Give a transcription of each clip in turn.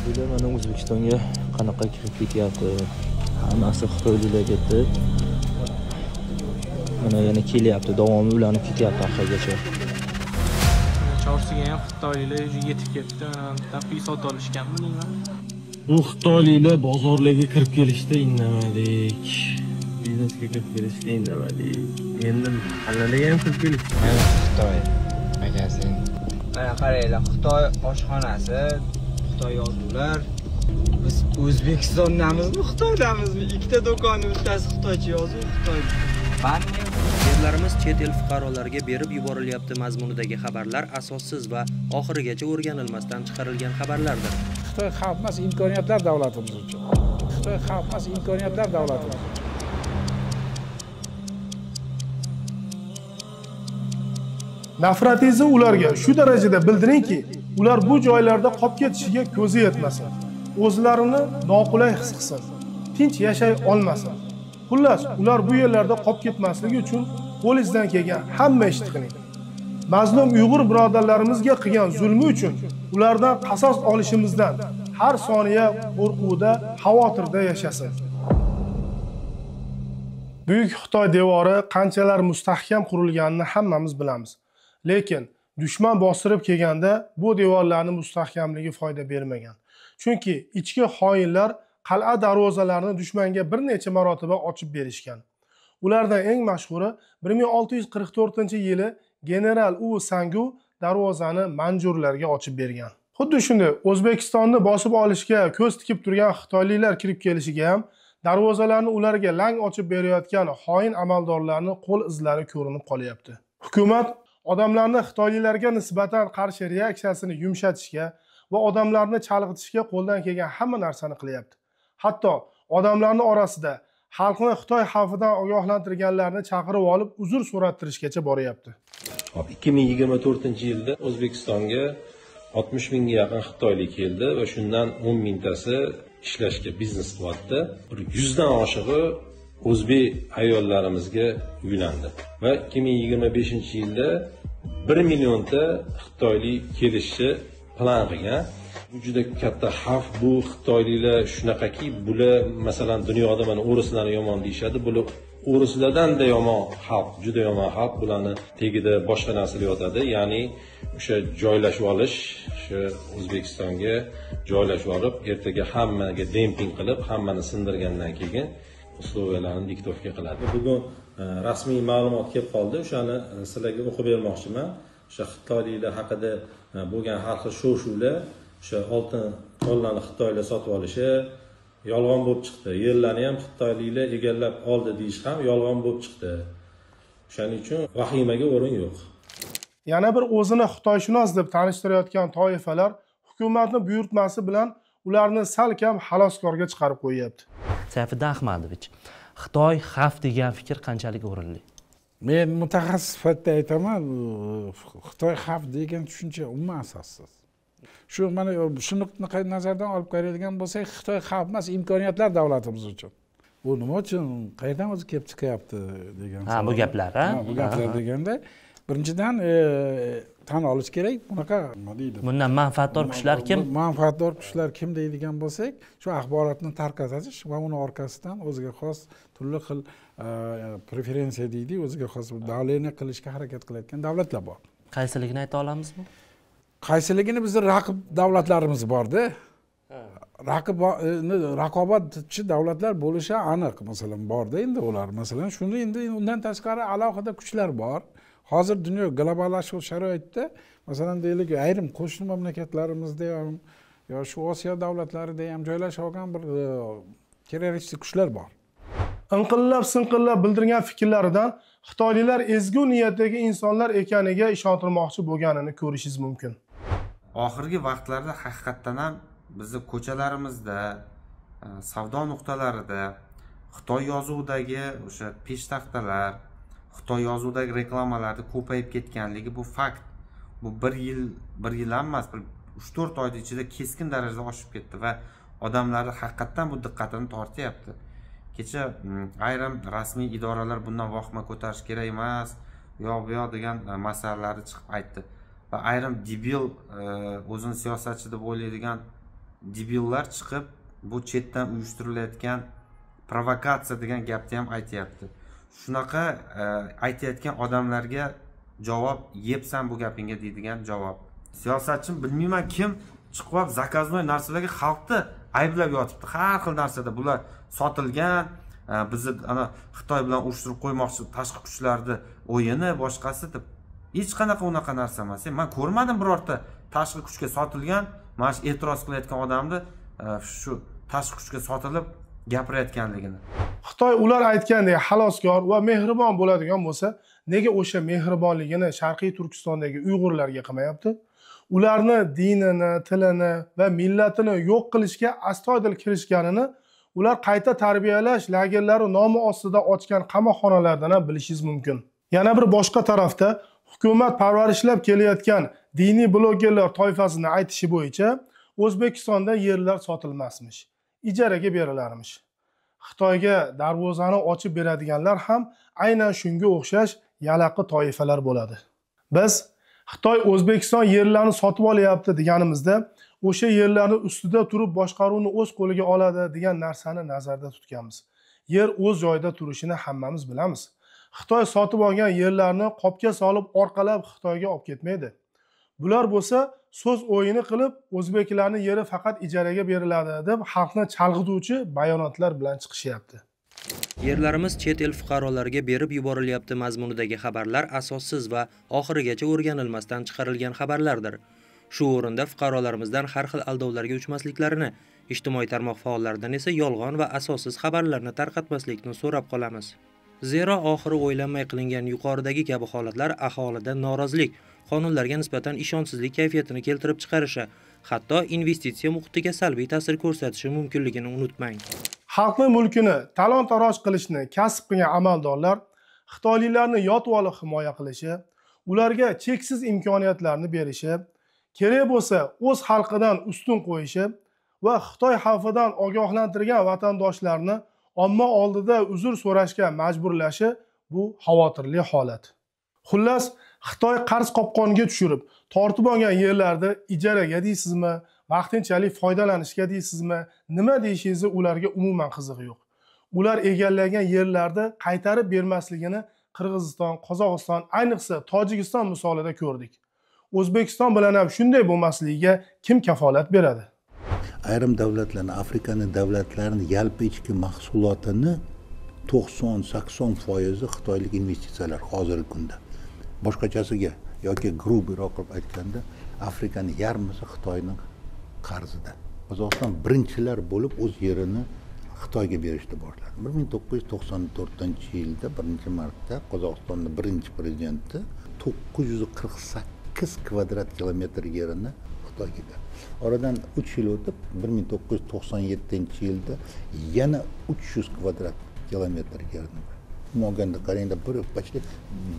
Bular mana O'zbekistonga qanaqa kirib ketyapti? Hammasi Xitoyliklar ketdi. Mana yana kelyapti, davomi ularni ketyapti orqagacha. Chorsiga ham Xitoyliklar yetib ketdi. Taqiy sotib olishganmi deyman. Bu Xitoyliklar bozorlarga kirib kelishda indamadik. Biznesga kirib kelishda indamadik. Endi mahallalarga ham kirib kelishdi. Xitoy magazin. Mana qaranglar, Xitoy oshxonasi, Xitoy yozuvlar. Biz O'zbekistondamizmi, Xitoydamizmi? Ikkita do'konni bittasi Xitoycha yozuv, Xitoy. Yerlarimiz chet el fuqarolariga berib yuborilyapti mazmunidagi xabarlar asossiz va oxirigacha o'rganilmasdan chiqarilgan xabarlardir. Xitoy xalq emas, imkoniyatlar davlatimiz uchun. Xitoy xalq emas, imkoniyatlar davlatimiz. Nafratingizni ularga shu darajada bildiringki, ular bu joylarda qolib ketishiga ko'zi yetmasin. O'zlarini noqulay his qilsin. Tinch yashay olmasin. Xullas, ular bu yerlarda qolib ketmasligi uchun qo'lingizdan kelgan hamma ishni qiling. Mazlum Uyg'ur birodarlarimizga qilgan zulmi uchun ulardan qasos olishimizdan har soniya qo'rquvda, xavotirda yashasin. Buyuk Xitoy devori qanchalar mustahkam qurilganini hammamiz bilamiz. Lekin dushman bostirib kelganda bu devorlarning mustahkamligi foyda bermagan. Chunki ichki xoinlar qal'a darvozalarini dushmanga bir necha marotaba ochib berishgan. Ulardan eng mashhuri 1644-yili general U Sangu darvozani manjurlarga ochib bergan. Xuddi shunday O'zbekistonni bosib olishga ko'z tikib turgan xitoyliklar kirib kelishiga ham darvozalarni ularga lang ochib berayotgan xoin amaldorlarning qo'l izlari ko'rinib qolyapti. Hukumat odamlarni xitoyliklarga nisbatan qarshi reaksiyasini yumshatishga va odamlarni chalg'itishga qo'ldan kelgan hamma narsani qilyapti. Hatto odamlarning orasida xalqni Xitoy xavfidan ogohlantirganlarni chaqirib olib uzr so'rattirishgacha boryapti. 2024-yilda O'zbekistonga 60 mingga yaqin xitoylik keldi va shundan 10 mingtasi ishlashga biznes qilyapti. 100 dan oshig'i o'zbek ayollarimizga uylandi va 2025-yilda 1 millionta xitoylik kelishi plan qilgan. Bu juda katta xavf. Bu xitoyliklar shunaqaki, bular masalan dunyoda mana o'rislarni yomon deyshadi. Bular o'rislardan-da yomon xalq, juda yomon xalq. Bularni tegida boshqa narsalar yotadi. Ya'ni o'sha joylashib olish, o'sha O'zbekistonga joylashib olib, ertaga hammaga demping qilib, hammani sindirgandan keyin uslubiyalarni diktovka qiladi. Bugun rasmiy ma'lumot kelib qoldi. O'shani sizlarga o'qib bermoqchiman. O'sha xitoyliklar haqida bo'lgan har xil shov-shuvlar, o'sha oltin qo'llarni xitoylar sotib olishi yolg'on bo'lib chiqdi. Yerlarni ham xitoyliklar egallab oldi deyish ham yolg'on bo'lib chiqdi. O'shaning uchun vahimaga o'rin yo'q. Yana bir o'zini xitoyshunos deb tanishtirayotgan toifalar hukumatning buyurtmasi bilan ularni salkam xaloskorga chiqarib qo'yapti. Sayfiddin Ahmadovich, Xitoy xavf degan fikr qanchalik o'rinli? Men mutaxassis sifatida aytaman, Xitoy xavf degan tushuncha umuman asossiz. Shu mana shuni nuqtai nazardan olib qaraydigan bo'lsak, Xitoy xavf emas, imkoniyatlar davlatimiz uchun. Bu nima uchun, qayerdan o'zi kelib chiqyapti degan. Ha, bu gaplar, ha? Bu gaplar deganda, birinchidan tan olish kerak, bunaqa nima deydi? Bundan manfaatdor kuchlar kim? Manfaatdor kuchlar kim deydigan bo'lsak, shu axborotni tarqatish va uni orqasidan o'ziga xos turli xil preferensiya deydi, o'ziga xos davleniya qilishga harakat qilayotgan davlatlar bor. Qaysiligini ayta olamizmi? Qaysiligini bizning raqib davlatlarimiz borda. Raqobatchi davlatlar bo'lishi aniq, masalan, borda endi ular. Masalan, shuni endi undan tashqari alohida kuchlar bor. Hozir dunyo globallashuv sharoitida, masalan, deylik, ayrim qo'shni mamlakatlarimizda ham yo shu Osiyo davlatlarida ham joylashib olgan bir terroristik kuchlar bor. Inqillab-sinqillab bildirgan fikrlaridan xitoyliklar ezgu niyatdagi insonlar ekaniga ishontirmoqchi bo'lganini ko'rishingiz mumkin. Oxirgi vaqtlarda haqiqatdan ham bizni ko'chalarimizda, savdo nuqtalarida Xitoy yozuvidagi o'sha peshtaxtalar, Xitoy yozuvidagi reklamalarni ko'payib ketganligi bu fakt. Bu bir yil emas, 3-4 oy ichida keskin darajada oshib ketdi va odamlar haqiqatdan bu diqqatini tortyapti. Kecha ayrim rasmiy idoralar bundan vahima ko'tarish kerak emas, bu yoq degan masalalarni chiqib aytdi. Va ayrim debil o'zini siyosatchi deb o'ylaydigan debillar chiqib bu chetdan uyushtirilayotgan provokatsiya degan gapni ham aytyapti. Shunaqa aytayotgan odamlarga javob yebsan bu gapingga deydigan javob. Siyosatchi bilmayman kim chiqib zakaznoy narsalarga xalqni ayblab yotibdi. Har xil narsada bular sotilgan, bizni ana Xitoy bilan urushtirib qo'ymoqchi tashqi kuchlarni o'yini boshqasi deb. Hech qanaqa unaqa narsa emas. Men ko'rmadim birorta tashqi kuchga sotilgan, mana shu e'tiroz qilayotgan odamni shu tashqi kuchga sotilib gapirayotganligini. Xitoy ular aytgandek xaloskor va mehribon bo'ladigan bo'lsa, nega o'sha mehribonligini Sharqiy Turkistondagi Uyg'urlarga qilmayapti? Ularni dinini, tilini va millatini yo'q qilishga astoydil kirishganini ular qayta tarbiyalash lagerlari nomi ostida ochgan qamoqxonalardan ham bilishingiz mumkin. Yana bir boshqa tarafda hukumat parvarishlab kelayotgan diniy blogerlar toifasining aytishi bo'yicha O'zbekistonda yerlar sotilmasmish, ijaraga berilarmish. Xitoyga darvozani ochib beradiganlar ham aynan shunga o'xshash yalaqi toifalar bo'ladi. Biz Xitoy O'zbekiston yerlarini sotib olyapti deganimizda, o'sha yerlarni ustida turib boshqaruvni o'z qo'liga oladi degan narsani nazarda tutganmiz. Yer o'z joyida turishini hammamiz bilamiz. Xitoy sotib olgan yerlarni qopga solib orqalab Xitoyga olib ketmaydi. Bular bo'lsa so'z o'yini qilib o'zbeklarning yeri faqat ijaraga beriladi deb xalqni chalg'ituvchi bayonotlar bilan chiqishyapti. Yerlarimiz chet el fuqarolariga berib yuborilyapti mazmunidagi xabarlar asossiz va oxirigacha o'rganilmasdan chiqarilgan xabarlardir. Shu o'rinda fuqarolarimizdan har xil aldovlarga uchmasliklarini, ijtimoiy tarmoq faollaridan esa yolg'on va asossiz xabarlarni tarqatmaslikni so'rab qolamiz. Zero oxiri o'ylanmay qilingan yuqoridagi kabi holatlar aholida norozilik, qonunlarga nisbatan ishonchsizlik kayfiyatini keltirib chiqarishi, hatto investitsiya muhitiga salbiy ta'sir ko'rsatishi mumkinligini unutmang. Xalqning mulkini talon-taroj qilishni kasb qilgan amaldorlar xitoyliklarni yotib olib himoya qilishi, ularga cheksiz imkoniyatlarni berishi, kerak bo'lsa o'z xalqidan ustun qo'yishi va Xitoy xavfidan ogohlantirgan vatandoshlarni omma oldida uzr so'rashga majburlashi bu xavotirli holat. Xullas, Xitoy qarz qopqoniga tushirib, tortib olgan yerlarda ijaraga deysizmi, vaqtinchalik foydalanishga deysizmi, nima deyishingizni ularga umuman qizig'i yo'q. Ular egallagan yerlarni qaytarib bermasligini Qirg'iziston, Qozog'iston, ayniqsa Tojikiston misolida ko'rdik. O'zbekiston bilan ham shunday bo'lmasligiga kim kafolat beradi? Ayrim davlatlarning, Afrikaning davlatlarining yalpi ichki mahsulotini 90-80% xitoylik investitsiyalar hozirgi kunda. Boshqachasiga yoki grubiroq qilib aytganda, Afrikaning yarmisi Xitoyning qarzida. Qozog'iston birinchilar bo'lib o'z yerini Xitoyga berishni boshladi. 1994-yilda 1-marta Qozog'istonning birinchi prezidenti 948 kvadrat kilometr yerini Xitoyga berdi. Oradan 3 yil o'tib 1997-yilda yana 300 kvadrat kilometr yerini berdi. Moganda qarangda bir почти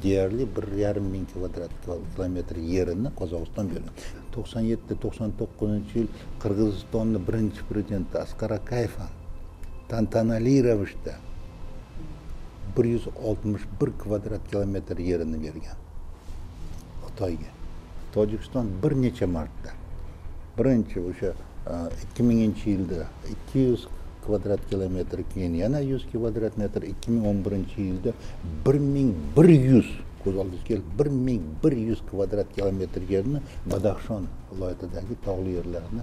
deyarli 1,5 kvadrat kilometr yerini Qozog'iston berdi. 97-99-yil Qirg'izistonning birinchi prezidenti Asqar Akayev tantanali ravishda 161 kvadrat kilometr yerini bergan Xitoyga. Tojikiston bir necha marta. Birinchi o'sha 2000-yilda 200 kvadrat kilometr, keyin yana 100 kvadrat metr, 2011-yilda 1100 ko'z oldingizga kelib 1100 kvadrat kilometr yerni Badaxshon viloyatidagi tog'li yerlarni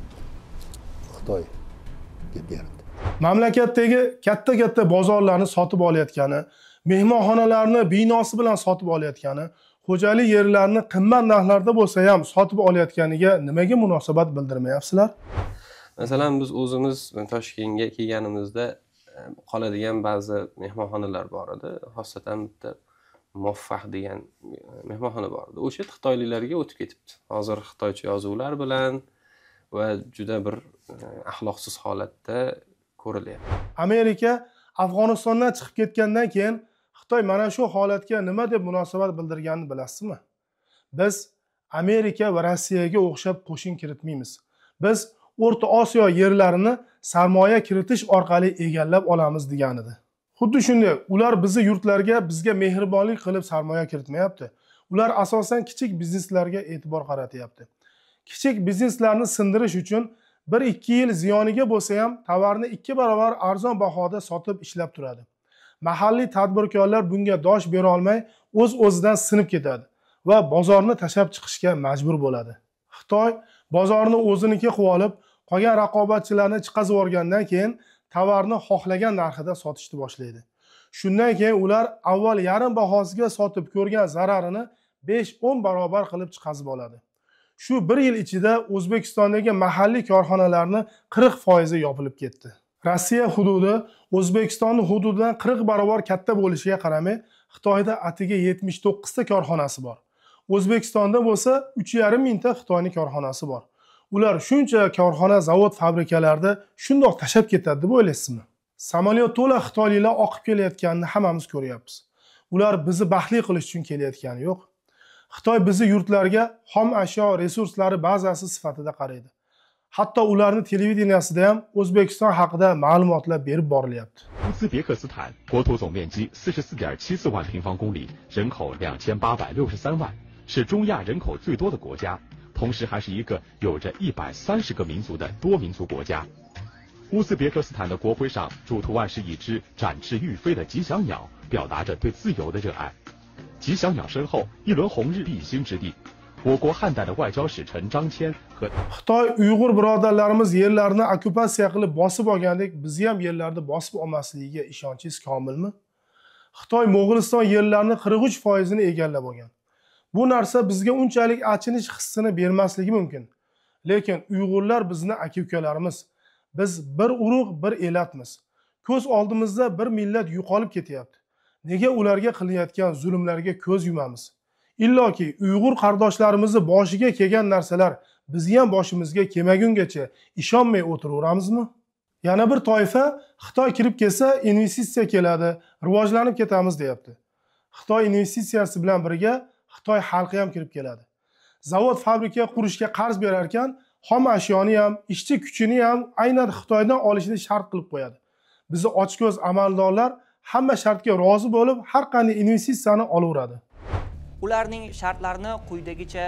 Xitoyga berdi. Mamlakatdagi katta-katta bozorlarni sotib olayotgani, mehmonxonalarni binosi bilan sotib olayotgani, xo'jalik yerlarni qimmat narxlarda bo'lsa ham sotib olayotganiga nimaga munosabat bildirmayapsizlar? Masalan, biz o'zimiz Toshkentga kelganimizda qoladigan ba'zi mehmonxonalar bor edi. Xosatan bitta Muvaffaq degan mehmonxona bor edi. O'sha xitoyliklarga o'tib ketibdi. Hozir xitoycha yozuvlar bilan va juda bir axloqsiz holatda ko'rilyapti. Amerika Afg'onistondan chiqib ketgandan keyin Xitoy mana shu holatga nima deb munosabat bildirganini bilasizmi? Biz Amerika va Rossiyaga o'xshab qo'shin kiritmaymiz. Biz O'rta Osiyo yerlarini sarmoya kiritish orqali egallab olamiz degan edi. Xuddi shunday, ular bizni yurtlarga bizga mehribonlik qilib sarmoya kiritmayapti. Ular asosan kichik bizneslarga e'tibor qaratyapti. Kichik bizneslarni sindirish uchun 1-2 yil ziyoniga bo'lsa ham tovarni 2 barobar arzon bahoda sotib ishlab turadi. Mahalliy tadbirkorlar bunga dosh bera olmay o'z-o'zidan sinib ketadi va bozorni tashlab chiqishga majbur bo'ladi. Xitoy bozorni o'ziniki qilib olib, qolgan raqobatchilarni chiqazib yuborgandan keyin tovarni xohlagan narxida sotishni boshlaydi. Shundan keyin ular avval yarim bahosiga sotib ko'rgan zararini 5-10 barobar qilib chiqazib oladi. Shu 1 yil ichida O'zbekistondagi mahalliy korxonalarni 40% yopilib ketdi. Rossiya hududi O'zbekistonning hududidan 40 barobar katta bo'lishiga qaramay, Xitoyda atiga 79 ta korxonasi bor. O'zbekistonda bo'lsa 3,5 mingta Xitoyning korxonasi bor. Ular shuncha korxona, zavod, fabrikalarda shundoq tashab ketadi deb o'ylaysizmi? Samolyot to'la xitoyliklar oqib kelayotganini hammamiz ko'ryapmiz. Ular bizni baxtli qilish uchun kelayotgani yo'q. Xitoy bizni yurtlarga xom ashyo resurslari bazasi sifatida qaraydi. Hatto ularning televideniyasida ham O'zbekiston haqida ma'lumotlar berib borilyapti. 乌兹别克斯坦国土总面积 44.74万平方公里，人口2863万，是中亚人口最多的国家，同时还是一个有着130个民族的多民族国家。乌兹别克斯坦的国徽上主图案是一只展翅欲飞的吉祥鸟，表达着对自由的热爱。吉祥鸟身后，一轮红日必星之地。我国汉代的外交使臣张骞和 Xitoy Uyg'ur birodarlarimiz yerlarini okkupatsiya qilib bosib olgandek, bizni ham yerlarni bosib olmasligiga ishonchingiz komilmi? Xitoy Mo'g'uliston yerlarini 43% ni egallab olgan. Bu narsa bizga unchalik achinish hissini bermasligi mumkin. Lekin Uyg'urlar bizni aka-ukalarimiz. Biz bir urug', bir elatmiz. Ko'z oldimizda bir millat yo'qolib ketyapti. Nega ularga qilayotgan zulmlarga ko'z yumamiz? Illoki Uyg'ur qardoshlarimizni boshiga kelgan narsalar bizni ham boshimizga kelmagungacha ishonmay o'tiraveramizmi? Yana bir toifa Xitoy kirib kelsa investitsiya keladi, rivojlanib ketamiz deyapti. Xitoy investitsiyasi bilan birga Xitoy xalqi ham kirib keladi. Zavod, fabrika qurishga qarz berar ekan, xom ashyoni ham, ishchi kuchini ham aynan Xitoydan olishni shart qilib qo'yadi. Bizni ochko'z amaldorlar hamma shartga rozi bo'lib, har qanday investitsiyani olaveradi. Ularning shartlarini quyidagicha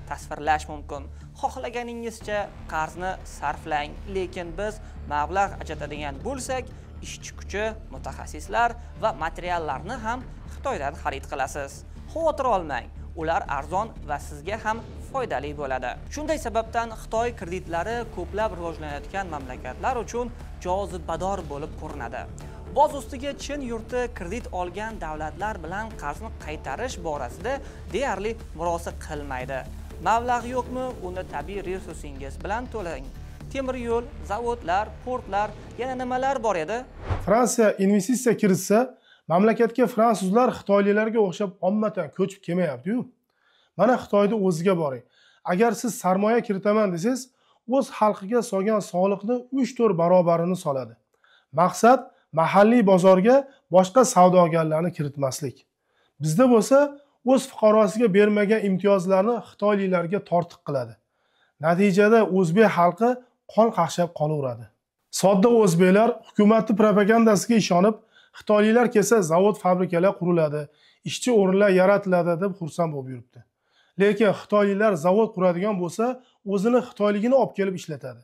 tasvirlash mumkin. Xohlaganingizcha qarzni sarflang, lekin biz mablag' ajratadigan bo'lsak, ishchi kuchi, mutaxassislar va materiallarni ham Xitoydan xarid qilasiz. Xavotir olmang, ular arzon va sizga ham foydali bo'ladi. Shunday sababdan Xitoy kreditlari ko'plab rivojlanayotgan mamlakatlar uchun jozibador bo'lib ko'rinadi. Boz ustiga Chin yurti kredit olgan davlatlar bilan qarzni qaytarish borasida deyarli murosa qilmaydi. Mablag' yo'qmi, uni tabiiy resursingiz bilan to'lang. Temir yo'l, zavodlar, portlar, yana nimalar bor edi? Fransiya investitsiya kiritsa, mamlakatga fransuzlar xitoyliklarga o'xshab ommatan ko'chib kelmayapti-yu. Mana Xitoyda o'ziga boring. Agar siz sarmoya kiritaman desangiz, o'z xalqiga solgan soliqni 3-4 barobarini soladi. Maqsad mahalliy bozorga boshqa savdogarlarni kiritmaslik. Bizda bo'lsa, o'z fuqarosiga bermagan imtiyozlarni xitoyliklarga tortiq qiladi. Natijada o'zbek xalqi qon qaqshab qolaveradi. Sodda o'zbeklar hukumatning propagandasiga ishonib, xitoyliklar kelsa zavod, fabrikalar quriladi, ishchi o'rinlar yaratiladi deb xursand bo'lib yuribdi. Lekin xitoyliklar zavod quradigan bo'lsa, o'zini xitoyligini olib kelib ishlatadi.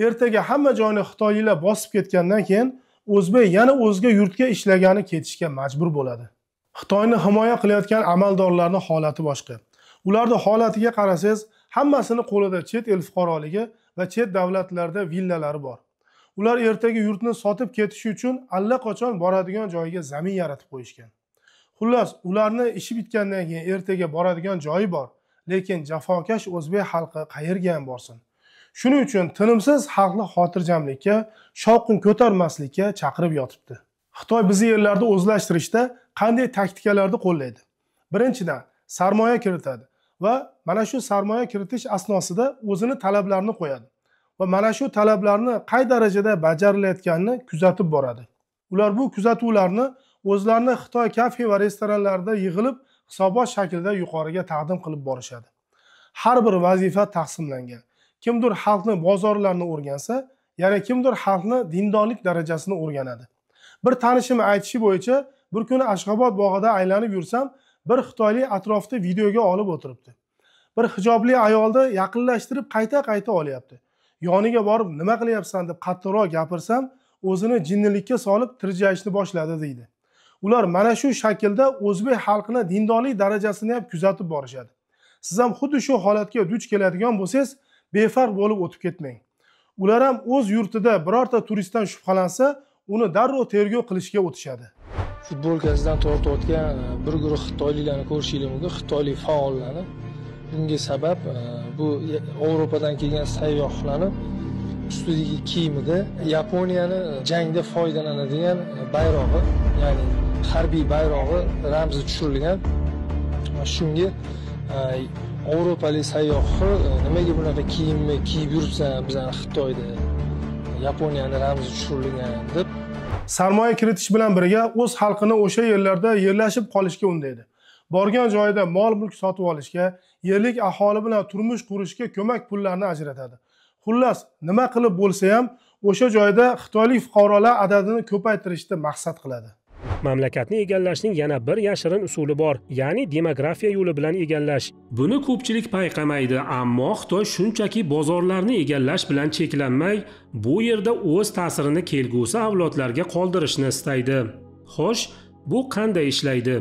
Ertaga hamma joyni xitoyliklar bosib ketgandan keyin o'zbek yana o'zga yurtga ishlagani ketishga majbur bo'ladi. Xitoyni himoya qilayotgan amaldorlarning holati boshqa. Ularning holatiga qarasangiz, hammasini qo'lida chet el fuqaroligi va chet davlatlarda villalari bor. Ular ertaga yurtni sotib ketish uchun allaqachon boradigan joyiga zamin yaratib qo'yishgan. Xullas, ularni ishi bitgandan keyin ertaga boradigan joyi bor, lekin jafokash o'zbek xalqi qayerga ham borsin? Shuning uchun tinimsiz xalqni xotirjamlikka, shovqin ko'tarmaslikka chaqirib yotibdi. Xitoy bizni yerlarda o'zlashtirishda qanday taktikalarni qo'llaydi? Birinchidan, sarmoya kiritadi va mana shu sarmoya kiritish asnosida o'zini talablarini qo'yadi va mana shu talablarni qay darajada bajarilayotganini kuzatib boradi. Ular bu kuzatuvlarni o'zlarini Xitoy kafe va restoranlarida yig'ilib hisobot shaklida yuqoriga taqdim qilib borishadi. Har bir vazifa taqsimlangan. Kimdir xalqni bozorlarni o'rgansa, yana kimdir xalqni dindorlik darajasini o'rganadi. Bir tanishim aytishi bo'yicha, bir kuni Ashxobod bog'ida aylanib yursam, bir xitoylik atrofda videoga olib o'tiribdi. Bir hijobli ayolni yaqinlashtirib qayta olyapti. yoniga borib nima qilyapsan deb qattiqroq gapirsam, o'zini jinnilikka solib tirjayishni boshladi deydi. Ular mana shu shaklda o'zbek xalqini dindorlik darajasini ham kuzatib borishadi. Siz ham xuddi shu holatga duch keladigan bo'lsangiz, befarq bo'lib o'tib ketmang. Ular ham o'z yurtida birorta turistdan shubhalansa, uni darrov tergov qilishga o'tishadi. Futbolkasidan tortayotgan bir guruh xitoyliklarni ko'rishingiz mumkin, xitoylik faollarni. Bunga sabab bu Yevropadan kelgan sayyohlarning ustidagi kiyimida Yaponiyani jangda foydalanadigan bayrog'i, ya'ni harbiy bayrog'i ramzi tushirilgan. Shunga Yevropalik sayyohlar nimaga bunaqa kiyimni kiyib yuribsan, bizning Xitoyda Yaponiyani ramzi tushirilgan deb sarmoya kiritish bilan birga o'z xalqini o'sha yerlarda yerlashib qolishga undaydi. Borgan joyida mol-mulk sotib olishga, yerlik aholi bilan turmush qurishga ko'mak pullarni ajratadi. Xullas, nima qilib bo'lsa ham o'sha joyda xitoylik fuqarolar adadini ko'paytirishni maqsad qiladi. Mamlakatni egallashning yana bir yashirin usuli bor, ya'ni demografiya yo'li bilan egallash. Buni ko'pchilik payqamaydi, ammo Xitoy shunchaki bozorlarni egallash bilan cheklanmay, bu yerda o'z ta'sirini kelgusi avlodlarga qoldirishni istaydi. Xo'sh, bu qanday ishlaydi?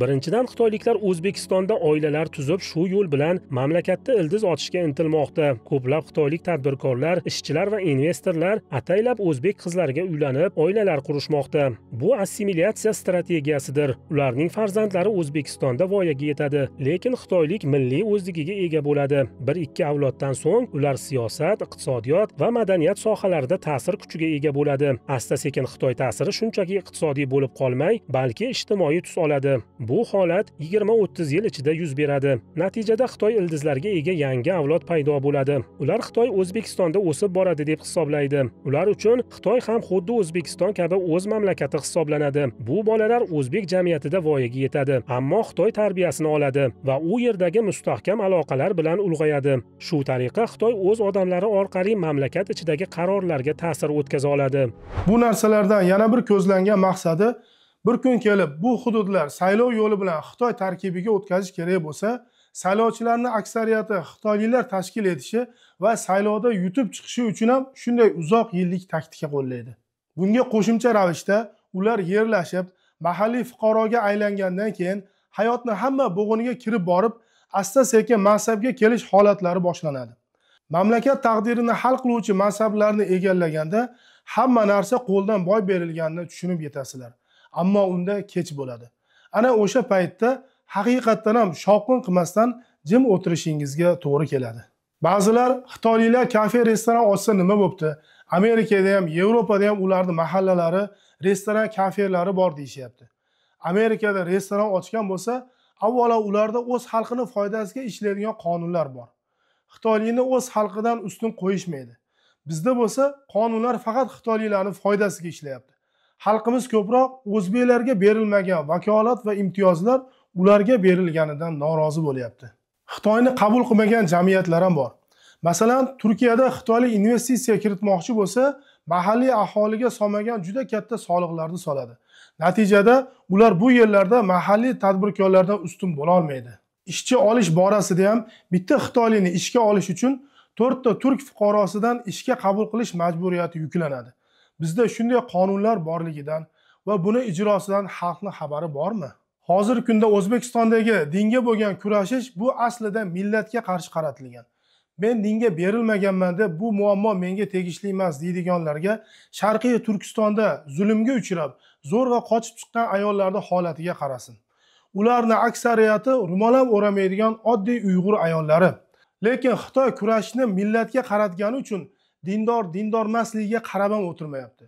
Birinchidan, xitoyliklar O'zbekistonda oilalar tuzib, shu yo'l bilan mamlakatda ildiz ochishga intilmoqda. Ko'plab xitoylik tadbirkorlar, ishchilar va investorlar ataylab o'zbek qizlariga uylanib, oilalar qurishmoqda. Bu assimilyatsiya strategiyasidir. Ularning farzandlari O'zbekistonda voyaga yetadi, lekin xitoylik milliy o'zligiga ega bo'ladi. 1-2 avloddan so'ng ular siyosat, iqtisodiyot va madaniyat sohalarida ta'sir kuchiga ega bo'ladi. Asta-sekin Xitoy ta'siri shunchaki iqtisodiy bo'lib qolmay, balki ijtimoiy tus oladi. Bu holat 20-30 yil ichida yuz beradi. Natijada Xitoy ildizlarga ega yangi avlod paydo bo'ladi. Ular Xitoy O'zbekistonda o'sib boradi deb hisoblaydi. Ular uchun Xitoy ham xuddi O'zbekiston kabi o'z mamlakati hisoblanadi. Bu bolalar o'zbek jamiyatida voyaga yetadi, ammo Xitoy tarbiyasini oladi va u yerdagi mustahkam aloqalar bilan ulg'ayadi. Shu tariqa Xitoy o'z odamlari orqali mamlakat ichidagi qarorlarga ta'sir o'tkaza oladi. Bu narsalardan yana bir ko'zlangan maqsadi bir kun kelib bu hududlar saylov yo'li bilan Xitoy tarkibiga o'tkazish kerak bo'lsa, saylovchilarning aksariyati xitoyliklar tashkil etishi va saylovda yutib chiqishi uchun ham shunday uzoq yillik taktika qo'llaydi. Bunga qo'shimcha ravishda ular yerlashib, mahalliy fuqaroga aylangandan keyin hayotni hamma bo'g'iniga kirib borib, asta-sekin mansabga kelish holatlari boshlanadi. Mamlakat taqdirini hal qiluvchi mansablarni egallaganda hamma narsa qo'ldan boy berilganini tushunib yetasizlar. Ammo unda kech bo'ladi. Ana o'sha paytda haqiqatdan ham shovqin qilmasdan jim o'tirishingizga to'g'ri keladi. Ba'zilar xitoyliklar kafe, restoran ochsa nima bo'pti? Amerikada ham, Yevropada ham ularning mahallalari, restoran, kafelari bor deyishyapti. Amerikada restoran ochgan bo'lsa, avvalo ularda o'z xalqining foydasiga ishlaydigan qonunlar bor. Xitoylikni o'z xalqidan ustun qo'yishmaydi. Bizda bo'lsa, qonunlar faqat xitoyliklarning foydasiga ishlayapti. Xalqimiz ko'proq o'zbeklarga berilmagan vakolat va imtiyozlar ularga berilganidan norozi bo'lyapti. Xitoyni qabul qilmagan jamiyatlar ham bor. Masalan, Turkiyada xitoylik investitsiya kiritmoqchi bo'lsa, mahalliy aholiga solmagan juda katta soliqlarni soladi. Natijada ular bu yerlarda mahalliy tadbirkorlardan ustun bo'la olmaydi. Ishchi olish borasida ham bitta xitoylikni ishga olish uchun 4 ta turk fuqarosidan ishga qabul qilish majburiyati yuklanadi. Bizda shunday qonunlar borligidan va buni ijrosidan xalqning xabari bormi? Hozirgi kunda O'zbekistondagi dinga bo'lgan kurashish bu aslida millatga qarshi qaratilgan. Men dinga berilmaganman deb bu muammo menga tegishli emas deydiganlarga Sharqiy Turkistonda zulmga uchrab, zo'rg'a qochib chiqqan ayollarning holatiga qarasin. Ularning aksariyati ro'mol ham o'ramaydigan oddiy Uyg'ur ayollari. Lekin Xitoy kurashni millatga qaratgani uchun dindor emasligiga qarab ham o'tirmayapti.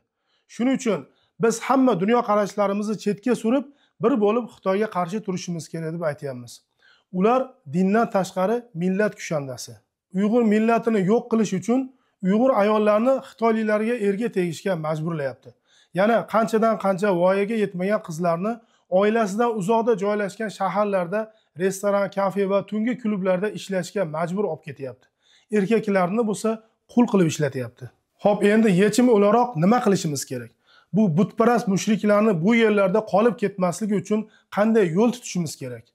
Shuning uchun biz hamma dunyo qarashlarimizni chetga surib, bir bo'lib Xitoyga qarshi turishimiz kerak deb aytamiz. Ular dindan tashqari millat kushandasi. Uyg'ur millatini yo'q qilish uchun Uyg'ur ayollarini xitoyliklarga erga tegishga majburlayapti. Yana qanchadan qancha voyaga yetmagan qizlarni oilasidan uzoqda joylashgan shaharlarda restoran, kafe va tungi klublarda ishlashga majbur olib ketyapti. Erkaklarni bo'lsa qul qilib ishlatyapti. Xo'p, endi yechim o'laroq nima qilishimiz kerak? Bu butparast mushriklarni bu yerlarda qolib ketmasligi uchun qanday yo'l tutishimiz kerak?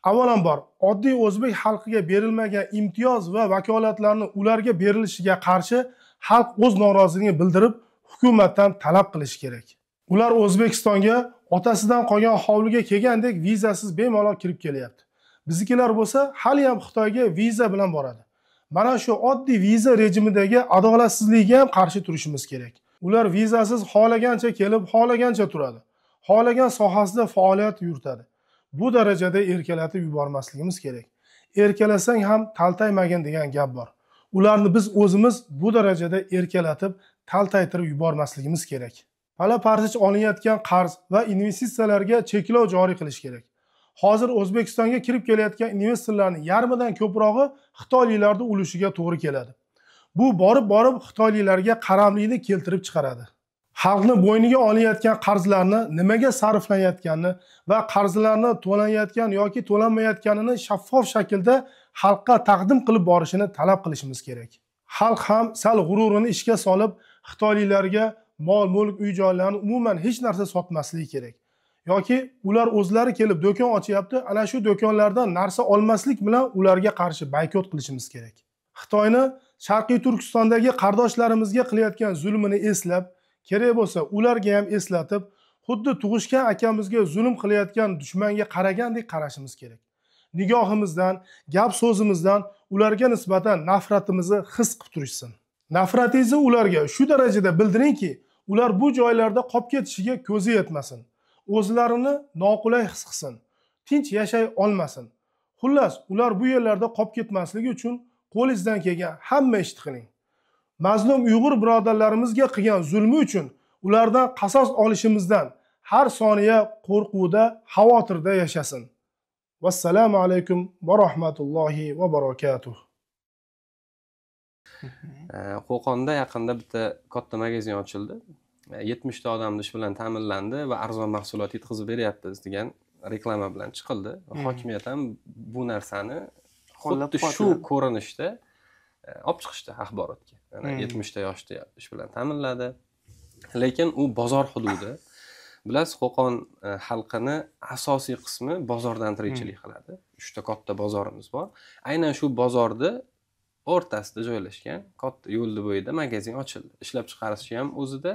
Avvalambor, oddiy o'zbek xalqiga berilmagan imtiyoz va vakolatlarni ularga berilishiga qarshi xalq o'z noroziligini bildirib, hukumatdan talab qilishi kerak. Ular O'zbekistonga otasidan qolgan hovliga kelgandek vizasiz bemalol kirib kelyapti. Biznikilar bo'lsa, hali ham Xitoyga viza bilan boradi. Mana shu oddiy viza rejimidagi adolatsizlikka ham qarshi turishimiz kerak. Ular vizasiz xohlagancha kelib, xohlagancha turadi. Xohlagan sohasida faoliyat yuritadi. Bu darajada erkalatib yubormasligimiz kerak. Erkalasang ham taltaymagin degan gap bor. Ularni biz o'zimiz bu darajada erkalatib, taltaytirib yubormasligimiz kerak. Pala-partich olinayotgan qarz va investitsiyalarga cheklov joriy qilish kerak. Hozir O'zbekistonga kirib kelayotgan investorlarning yarmidan ko'prog'i xitoyliklarda ulushiga to'g'ri keladi. Bu borib xitoyliklarga qaramlikni keltirib chiqaradi. Xalqni bo'yniga olinayotgan qarzlarni nimaga sarflanayotganini va qarzlarni to'lanayotgan yoki to'lanmayotganini shaffof shaklda xalqqa taqdim qilib borishini talab qilishimiz kerak. Xalq ham sal g'ururini ishga solib, xitoyliklarga mol-mulk, uy-joylarni umuman hech narsa sotmasligi kerak. Yoki ular o'zlari kelib do'kon ochyapti, ana shu do'konlardan narsa olmaslik bilan ularga qarshi boykot qilishimiz kerak. Xitoyni Sharqiy Turkistondagi qardoshlarimizga qilayotgan zulmini eslab, kerak bo'lsa ularga ham eslatib, xuddi tug'ishgan akamizga zulm qilayotgan dushmanga qaragandek qarashimiz kerak. Nigohimizdan, gap so'zimizdan ularga nisbatan nafratimizni his qilib turishsin. Nafratingizni ularga shu darajada bildiringki, ular bu joylarda qolib ketishiga ko'zi yetmasin. O'zlarini noqulay his qilsin, tinch yashay olmasin. Xullas, ular bu yerlarda qolib ketmasligi uchun qo'lingizdan kelgan hamma ishni qiling. Mazlum Uyg'ur birodarlarimizga qilgan zulmi uchun ulardan qasos olishimizdan har soniya qo'rquvda, xavotirda yashasin. Vassalomu alaykum va rahmatullohi va barakatuh. Qo'qonda yaqinda bitta katta magazin ochildi. 70 ta odam ish bilan ta'minlandi va arzon mahsulot yetkazib beryapmiz degan reklama bilan chiqildi. Hokimiyat ham bu narsani xuddi shu ko'rinishda olib chiqishdi axborotga. Yana 70 ta yoshda ish bilan ta'minladi. Lekin u bozor hududi. Bilasiz, Qo'qon xalqini asosiy qismi bozordan tirikchilik qiladi. 3 ta katta bozorimiz bor. Aynan shu bozorda o'rtasida joylashgan katta yo'lni bo'yida magazin ochildi. Ishlab chiqarishi ham o'zida,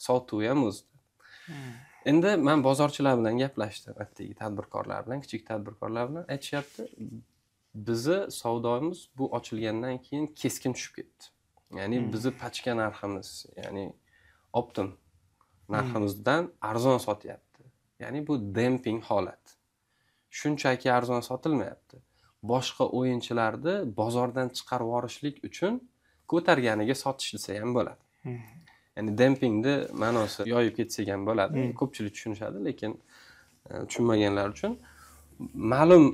sotuvi ham o'zida. Endi men bozorchilar bilan gaplashdim, atdagi tadbirkorlar bilan, kichik tadbirkorlar bilan aytishyapti, bizi savdomiz bu ochilgandan keyin keskin tushib ketdi. Ya'ni bizi pachka narximiz, ya'ni optim narximizdan arzon sotyapti. Ya'ni bu demping holat. Shunchaki arzon sotilmayapti. Boshqa o'yinchilarni bozordan chiqarib yorishlik uchun ko'targaniga sotish desa ham bo'ladi. Ya'ni dempingni ma'nosi yoyib ketsak ham bo'ladi. Ko'pchilik tushunishadi, lekin tushunmaganlar uchun ma'lum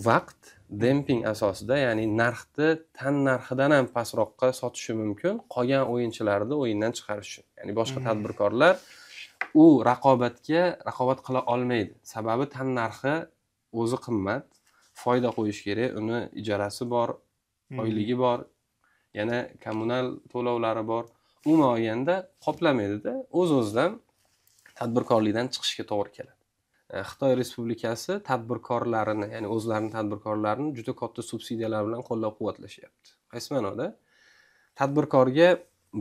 vaqt demping asosida, ya'ni narxni tan narxidan ham pastroqqa sotishi mumkin, qolgan o'yinchilarni o'yindan chiqarish uchun. Ya'ni boshqa tadbirkorlar u raqobat qila olmaydi. Sababi tan narxi o'zi qimmat, foyda qo'yish kerak, uni ijarasi bor, oyligi bor, yana kommunal to'lovlari bor. Umuman olganda qoplamaydi-da, o'z-o'zidan tadbirkorlikdan chiqishga to'g'ri keladi. Xitoy Respublikasi tadbirkorlarini, ya'ni o'zlarining tadbirkorlarini juda katta subsidiyalar bilan qo'llab-quvvatlashyapti. Qaysi ma'noda? Tadbirkorga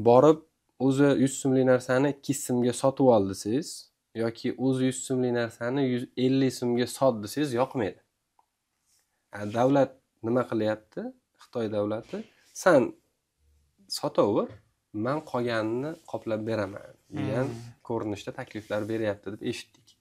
borib o'zi 100 so'mlik narsani 2 so'mga sotib ol desangiz yoki o'zi 100 so'mlik narsani 150 so'mga sot desangiz yoqmaydi. Davlat nima qilyapti? Xitoy davlati, sen sotaver, men qolganini qoplab beraman degan ko'rinishda takliflar beryapti deb eshitdik.